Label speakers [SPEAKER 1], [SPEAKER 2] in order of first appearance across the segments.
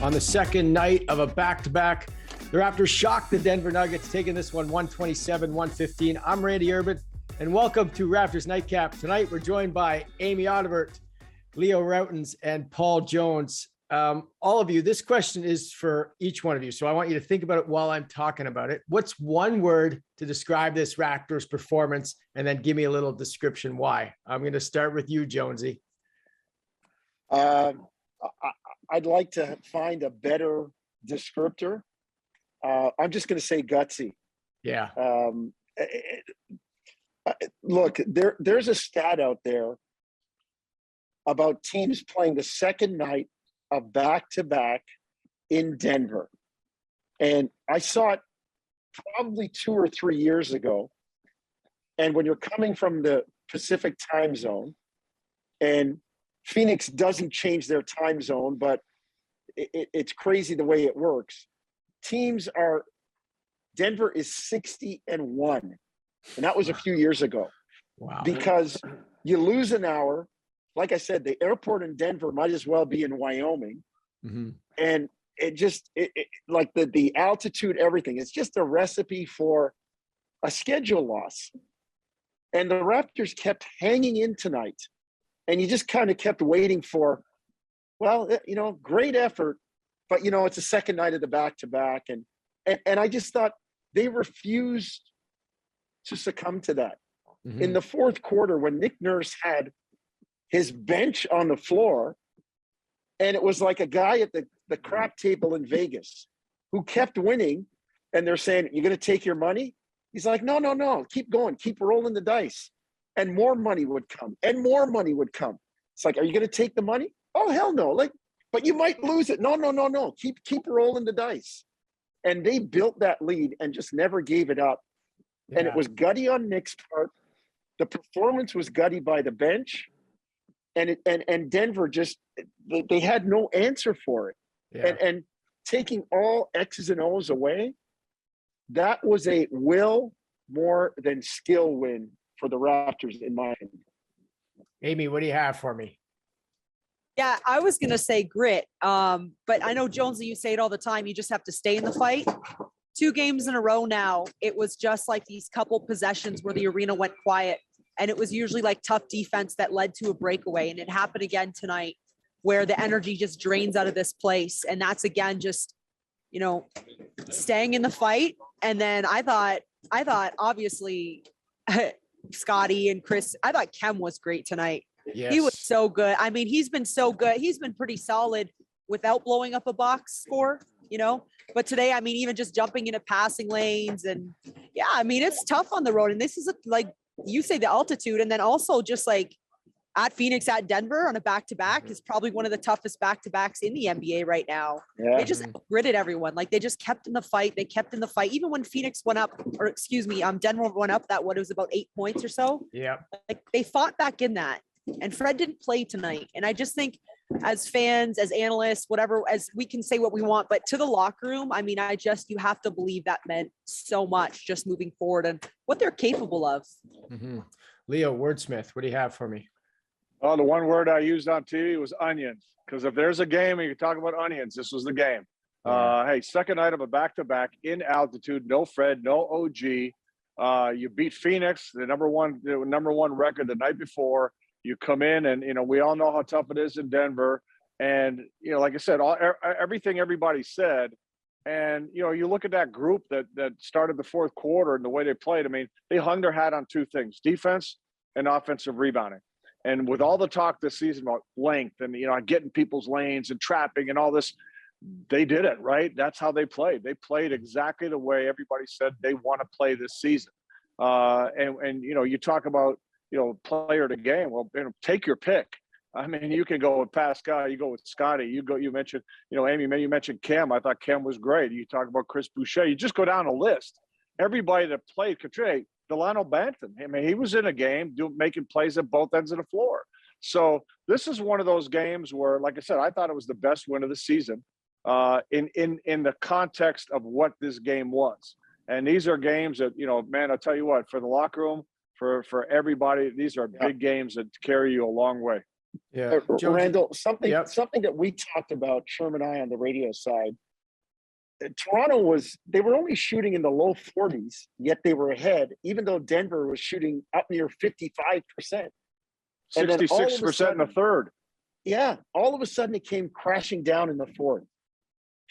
[SPEAKER 1] on the second night of a back-to-back. The Raptors shocked the Denver Nuggets, taking this one 127-115. I'm Randy Urban, and welcome to Raptors Night Cap. Tonight, we're joined by Amy Audibert, Leo Rautins, and Paul Jones. All of you, this question is for each one of you, so I want you to think about it while I'm talking about it. What's one word to describe this Raptors performance, and then give me a little description why? I'm going to start with you, Jonesy.
[SPEAKER 2] I'd like to find a better descriptor. I'm just going to say gutsy.
[SPEAKER 1] Yeah.
[SPEAKER 2] Look, there's a stat out there about teams playing the second night of back-to-back in Denver. And I saw it probably 2 or 3 years ago. And when you're coming from the Pacific time zone, and Phoenix doesn't change their time zone, but it's crazy the way it works. Denver is 60-1, and that was a few years ago.
[SPEAKER 1] Wow.
[SPEAKER 2] Because you lose an hour. Like I said, the airport in Denver might as well be in Wyoming. Mm-hmm. And like the altitude, everything, it's just a recipe for a schedule loss. And the Raptors kept hanging in tonight. And you just kind of kept waiting for, well, great effort, but, it's the second night of the back-to-back. And I just thought they refused to succumb to that. Mm-hmm. In the fourth quarter, when Nick Nurse had his bench on the floor, and it was like a guy at the crap table in Vegas who kept winning, and they're saying, "You're going to take your money?" He's like, no, keep going, keep rolling the dice. And more money would come, and more money would come. It's like, are you going to take the money? Oh, hell no. But you might lose it. No. Keep rolling the dice. And they built that lead and just never gave it up. Yeah. And it was gutty on Nick's part. The performance was gutty by the bench. And Denver just, they had no answer for it. Yeah. And taking all X's and O's away, that was a will more than skill win for the Raptors, in my opinion.
[SPEAKER 1] Amy, what do you have for me?
[SPEAKER 3] Yeah, I was going to say grit. But I know, Jonesy, you say it all the time. You just have to stay in the fight. 2 games in a row now, it was just like these couple possessions where the arena went quiet. And it was usually like tough defense that led to a breakaway. And it happened again tonight where the energy just drains out of this place. And that's, again, just, staying in the fight. And then I thought obviously Scottie and Chris, I thought Kem was great tonight. Yes. He was so good. I mean, he's been so good. He's been pretty solid without blowing up a box score, but today, I mean, even just jumping into passing lanes and yeah, I mean, it's tough on the road. And this is like you say, the altitude. And then also just like at Phoenix, at Denver on a back-to-back is probably one of the toughest back-to-backs in the NBA right now. Yeah. They just gritted everyone. Like they just kept in the fight. They kept in the fight. Even when Phoenix went up, or excuse me, Denver went up it was about 8 points or so. Yeah. Like they fought back in that. And Fred didn't play tonight. And I just think as fans, as analysts, whatever, as we can say what we want, but to the locker room, I mean, you have to believe that meant so much just moving forward and what they're capable of. Mm-hmm.
[SPEAKER 1] Leo Wordsmith, what do you have for me?
[SPEAKER 4] Oh, the one word I used on TV was onions. Because if there's a game and you talk about onions, this was the game. Hey, second night of a back-to-back in altitude, no Fred, no OG. You beat Phoenix, the number one record the night before. You come in and, we all know how tough it is in Denver. And, like I said, everything everybody said. And, you look at that group that started the fourth quarter and the way they played. I mean, they hung their hat on 2 things, defense and offensive rebounding. And with all the talk this season about length and, getting people's lanes and trapping and all this, they did it, right? That's how they played. They played exactly the way everybody said they want to play this season. And you talk about, player to game. Well, take your pick. I mean, you can go with Pascal, you go with Scottie, you mentioned, Amy, you mentioned Kem. I thought Kem was great. You talk about Chris Boucher. You just go down a list. Everybody that played, Delano Banton. I mean, he was in a game making plays at both ends of the floor. So this is one of those games where, like I said, I thought it was the best win of the season in the context of what this game was. And these are games that, man, I'll tell you what, for the locker room, for everybody, these are big games that carry you a long way.
[SPEAKER 1] Yeah,
[SPEAKER 2] Randall, something that we talked about, Sherman and I, on the radio side. Toronto they were only shooting in the low 40s, yet they were ahead, even though Denver was shooting up near 55%.
[SPEAKER 4] 66% in the third.
[SPEAKER 2] Yeah, all of a sudden it came crashing down in the fourth.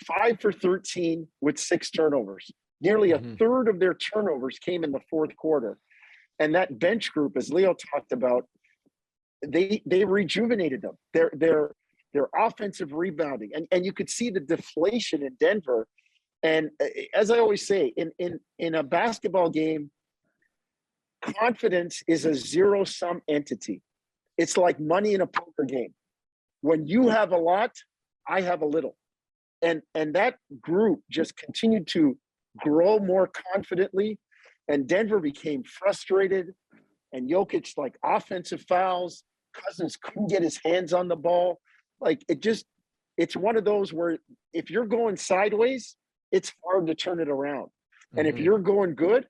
[SPEAKER 2] 5 for 13 with 6 turnovers. Nearly a third of their turnovers came in the fourth quarter. And that bench group, as Leo talked about, they rejuvenated them. Their offensive rebounding. And you could see the deflation in Denver. And as I always say, in a basketball game, confidence is a zero-sum entity. It's like money in a poker game. When you have a lot, I have a little. And that group just continued to grow more confidently. And Denver became frustrated. And Jokic, like, offensive fouls. Cousins couldn't get his hands on the ball. Like, it's one of those where if you're going sideways, it's hard to turn it around. And if you're going good,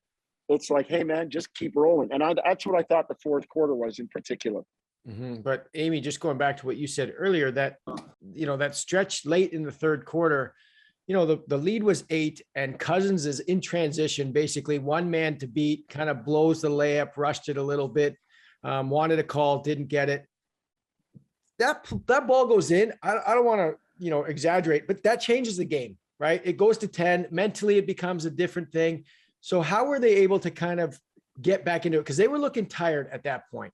[SPEAKER 2] it's like, hey, man, just keep rolling. And that's what I thought the fourth quarter was in particular.
[SPEAKER 1] But Amy, just going back to what you said earlier, that, that stretch late in the third quarter, the lead was 8 and Cousins is in transition, basically one man to beat, kind of blows the layup, rushed it a little bit, wanted a call, didn't get it. That ball goes in. I don't want to, exaggerate, but that changes the game, right? It goes to 10. Mentally, it becomes a different thing. So how were they able to kind of get back into it? Because they were looking tired at that point.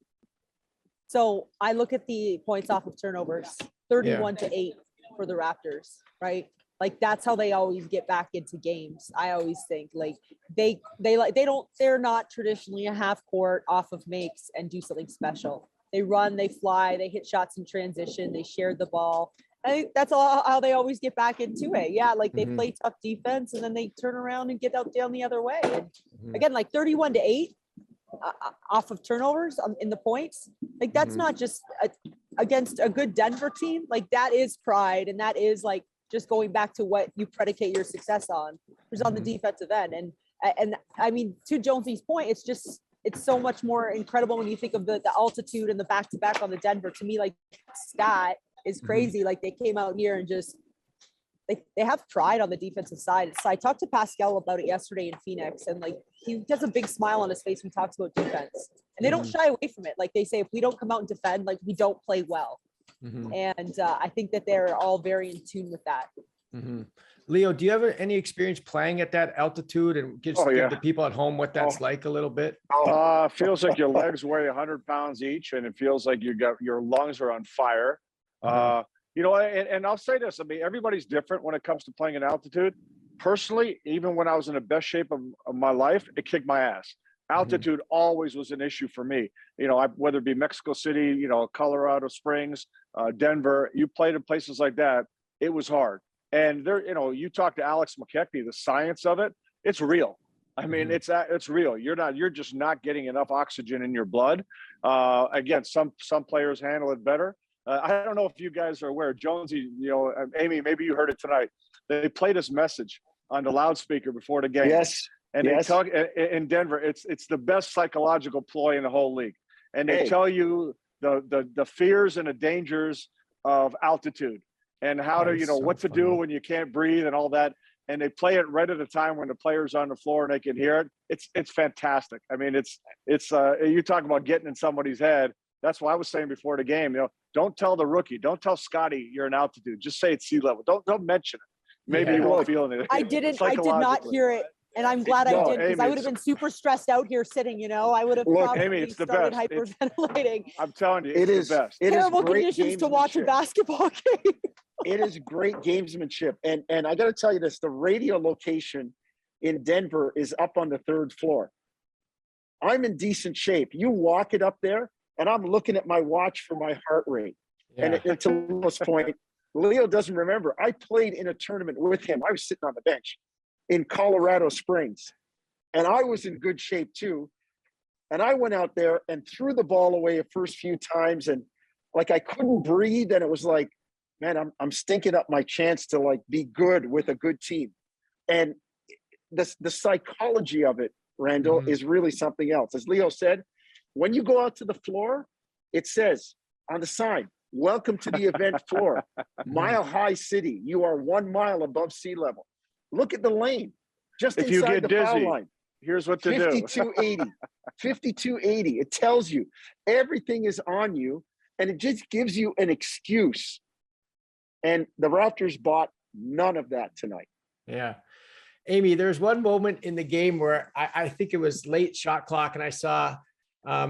[SPEAKER 3] So I look at the points off of turnovers, 31-8 for the Raptors, right? Like, that's how they always get back into games. I always think, like, they're not traditionally a half court off of makes and do something special. They run, they fly, they hit shots in transition, they share the ball. I think that's all how they always get back into it. Yeah, like, they play tough defense and then they turn around and get out down the other way. And again, like 31-8 off of turnovers in the points, like, that's not just against a good Denver team. Like, that is pride, and that is, like, just going back to what you predicate your success on, which is on the defensive end. And I mean, to Jonesy's point, it's so much more incredible when you think of the altitude and the back-to-back on the Denver. To me, like, stat is crazy. Like, they came out here and just, they have pride on the defensive side. So I talked to Pascal about it yesterday in Phoenix, and, like, he has a big smile on his face when he talks about defense. And they don't shy away from it. Like, they say, if we don't come out and defend, like, we don't play well. And I think that they're all very in tune with that.
[SPEAKER 1] Leo, do you have any experience playing at that altitude, and give the people at home what that's like a little bit?
[SPEAKER 4] Feels like your legs weigh 100 pounds each, and it feels like your lungs are on fire. And I'll say this, I mean, everybody's different when it comes to playing at altitude. Personally, even when I was in the best shape of my life, it kicked my ass. Altitude always was an issue for me. Whether it be Mexico City, Colorado Springs, Denver, you played in places like that, it was hard. And there, you talk to Alex McKechnie, the science of it, it's real. I mean, it's real. You're just not getting enough oxygen in your blood. Again, some players handle it better. I don't know if you guys are aware, Jonesy, Amy, maybe you heard it tonight. They played this message on the loudspeaker before the game.
[SPEAKER 2] Yes.
[SPEAKER 4] And they talk in Denver, it's the best psychological ploy in the whole league. And they tell you the fears and the dangers of altitude and how to, what to do when you can't breathe and all that. And they play it right at a time when the player's on the floor and they can hear it. It's fantastic. I mean, it's you talk about getting in somebody's head. That's why I was saying before the game, don't tell the rookie, don't tell Scottie you're in altitude. Just say it's sea level. Don't mention it. Maybe you won't feel anything.
[SPEAKER 3] I did not hear it. And I'm glad I did, because I would have been super stressed out here sitting, I would have probably
[SPEAKER 4] Amy, it's the
[SPEAKER 3] started
[SPEAKER 4] best.
[SPEAKER 3] hyperventilating.
[SPEAKER 4] I'm telling you, it's the best.
[SPEAKER 3] Terrible conditions to watch a basketball game.
[SPEAKER 2] It is great gamesmanship. And I got to tell you this, the radio location in Denver is up on the 3rd floor. I'm in decent shape. You walk it up there, and I'm looking at my watch for my heart rate. Yeah. And to Leo's point, Leo doesn't remember. I played in a tournament with him. I was sitting on the bench in Colorado Springs, and I was in good shape too. And I went out there and threw the ball away the first few times, and like I couldn't breathe, and it was like, man, I'm stinking up my chance to like be good with a good team. And the psychology of it, Randall, is really something else. As Leo said, when you go out to the floor, it says, on the sign. Welcome to the event floor. Mile High City. You are 1 mile above sea level. Look at the lane. Just
[SPEAKER 4] if
[SPEAKER 2] inside
[SPEAKER 4] you get
[SPEAKER 2] the
[SPEAKER 4] dizzy,
[SPEAKER 2] foul line.
[SPEAKER 4] Here's what to
[SPEAKER 2] 5280. 5280. It tells you everything is on you, and it just gives you an excuse. And the Raptors bought none of that tonight.
[SPEAKER 1] Yeah. Amy, there's one moment in the game where I think it was late shot clock, and I saw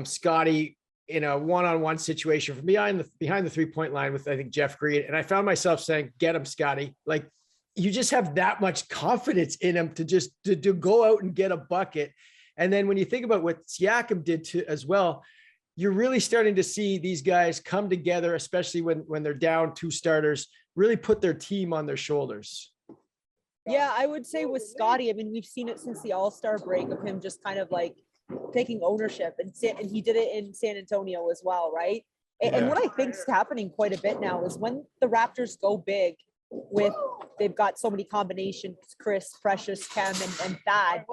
[SPEAKER 1] Scottie in a one-on-one situation from behind the three-point line with, I think, Jeff Green. And I found myself saying, get him, Scottie. Like, you just have that much confidence in him to go out and get a bucket. And then when you think about what Siakam did as well, you're really starting to see these guys come together, especially when they're down 2 starters, really put their team on their shoulders.
[SPEAKER 3] Yeah, I would say with Scottie, I mean, we've seen it since the All-Star break of him just kind of like taking ownership, and he did it in San Antonio as well, right? And what I think is happening quite a bit now is when the Raptors go big they've got so many combinations, Chris, Precious, Kem, and Thad,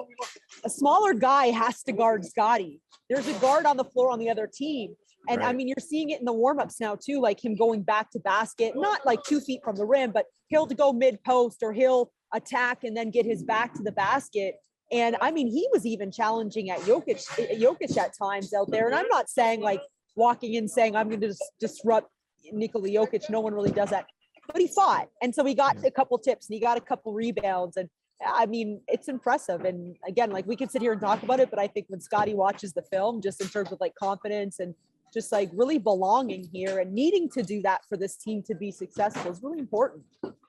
[SPEAKER 3] a smaller guy has to guard Scottie. There's a guard on the floor on the other team. And right. I mean, you're seeing it in the warmups now too, like him going back to basket, not like 2 feet from the rim, but he'll go mid post or he'll attack and then get his back to the basket. And I mean, he was even challenging at Jokic at times out there. And I'm not saying like walking in saying I'm going to disrupt Nikola Jokic. No one really does that, but he fought. And so he got a couple tips and he got a couple rebounds. And I mean, it's impressive. And again, like we could sit here and talk about it, but I think when Scottie watches the film, just in terms of like confidence and just like really belonging here and needing to do that for this team to be successful is really important.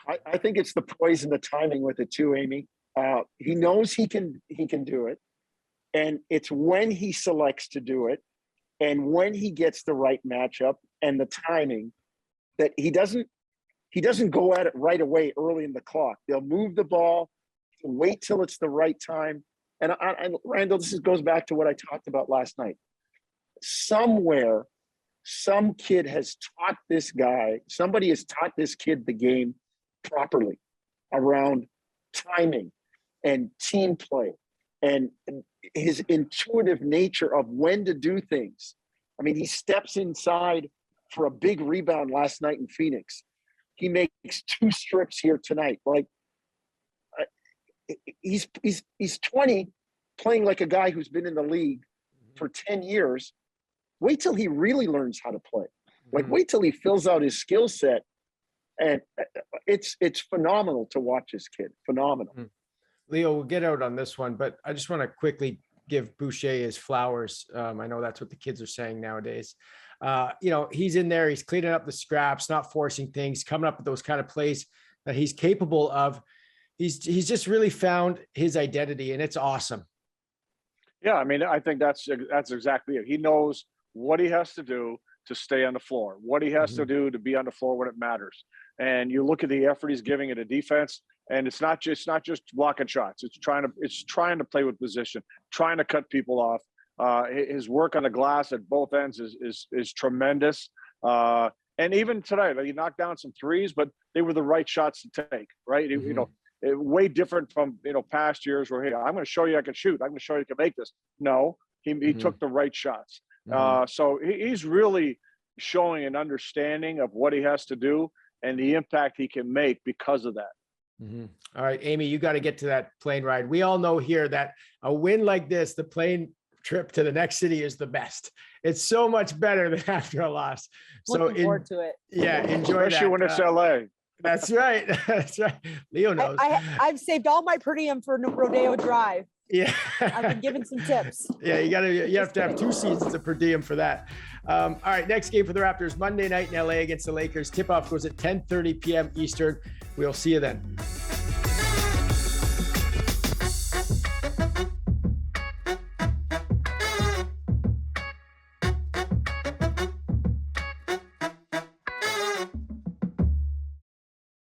[SPEAKER 2] I think it's the poise and the timing with it too, Amy. He knows he can do it. And it's when he selects to do it and when he gets the right matchup and the timing that he doesn't go at it right away early in the clock. They'll move the ball, wait till it's the right time. And Randall, goes back to what I talked about last night. Somewhere, some kid has taught this guy, somebody has taught this kid the game properly around timing and team play and his intuitive nature of when to do things. I mean, he steps inside for a big rebound last night in Phoenix. He makes 2 strips here tonight. Like he's 20, playing like a guy who's been in the league for 10 years. Wait till he really learns how to play. Like, wait till he fills out his skill set. And it's phenomenal to watch this kid. Phenomenal.
[SPEAKER 1] Leo, we'll get out on this one, but I just want to quickly give Boucher his flowers. I know that's what the kids are saying nowadays. He's in there. He's cleaning up the scraps, not forcing things, coming up with those kind of plays that he's capable of. He's just really found his identity, and it's awesome.
[SPEAKER 4] Yeah, I mean, I think that's exactly it. He knows what he has to do to stay on the floor, what he has to do to be on the floor when it matters. And you look at the effort he's giving at a defense, and it's not just blocking shots. It's trying to play with position, trying to cut people off. His work on the glass at both ends is tremendous. And even today, he knocked down some threes, but they were the right shots to take, right? Way different from past years where, hey, I'm going to show you I can shoot. I'm going to show you I can make this. No, he took the right shots. So he's really showing an understanding of what he has to do and the impact he can make because of that.
[SPEAKER 1] All right, Amy, you got to get to that plane ride. We all know here that a win like this, the plane trip to the next city is the best. It's so much better than after a loss.
[SPEAKER 3] Looking forward to it.
[SPEAKER 1] Yeah, enjoy
[SPEAKER 4] especially
[SPEAKER 1] that.
[SPEAKER 4] when it's LA.
[SPEAKER 1] That's right. That's right. Leo knows.
[SPEAKER 3] I've saved all my per diem for Rodeo Drive.
[SPEAKER 1] Yeah.
[SPEAKER 3] I've been given some tips.
[SPEAKER 1] Yeah, you have to have 2 seasons of per diem for that. All right, next game for the Raptors, Monday night in LA against the Lakers. Tip-off goes at 10:30 p.m. Eastern. We'll see you then.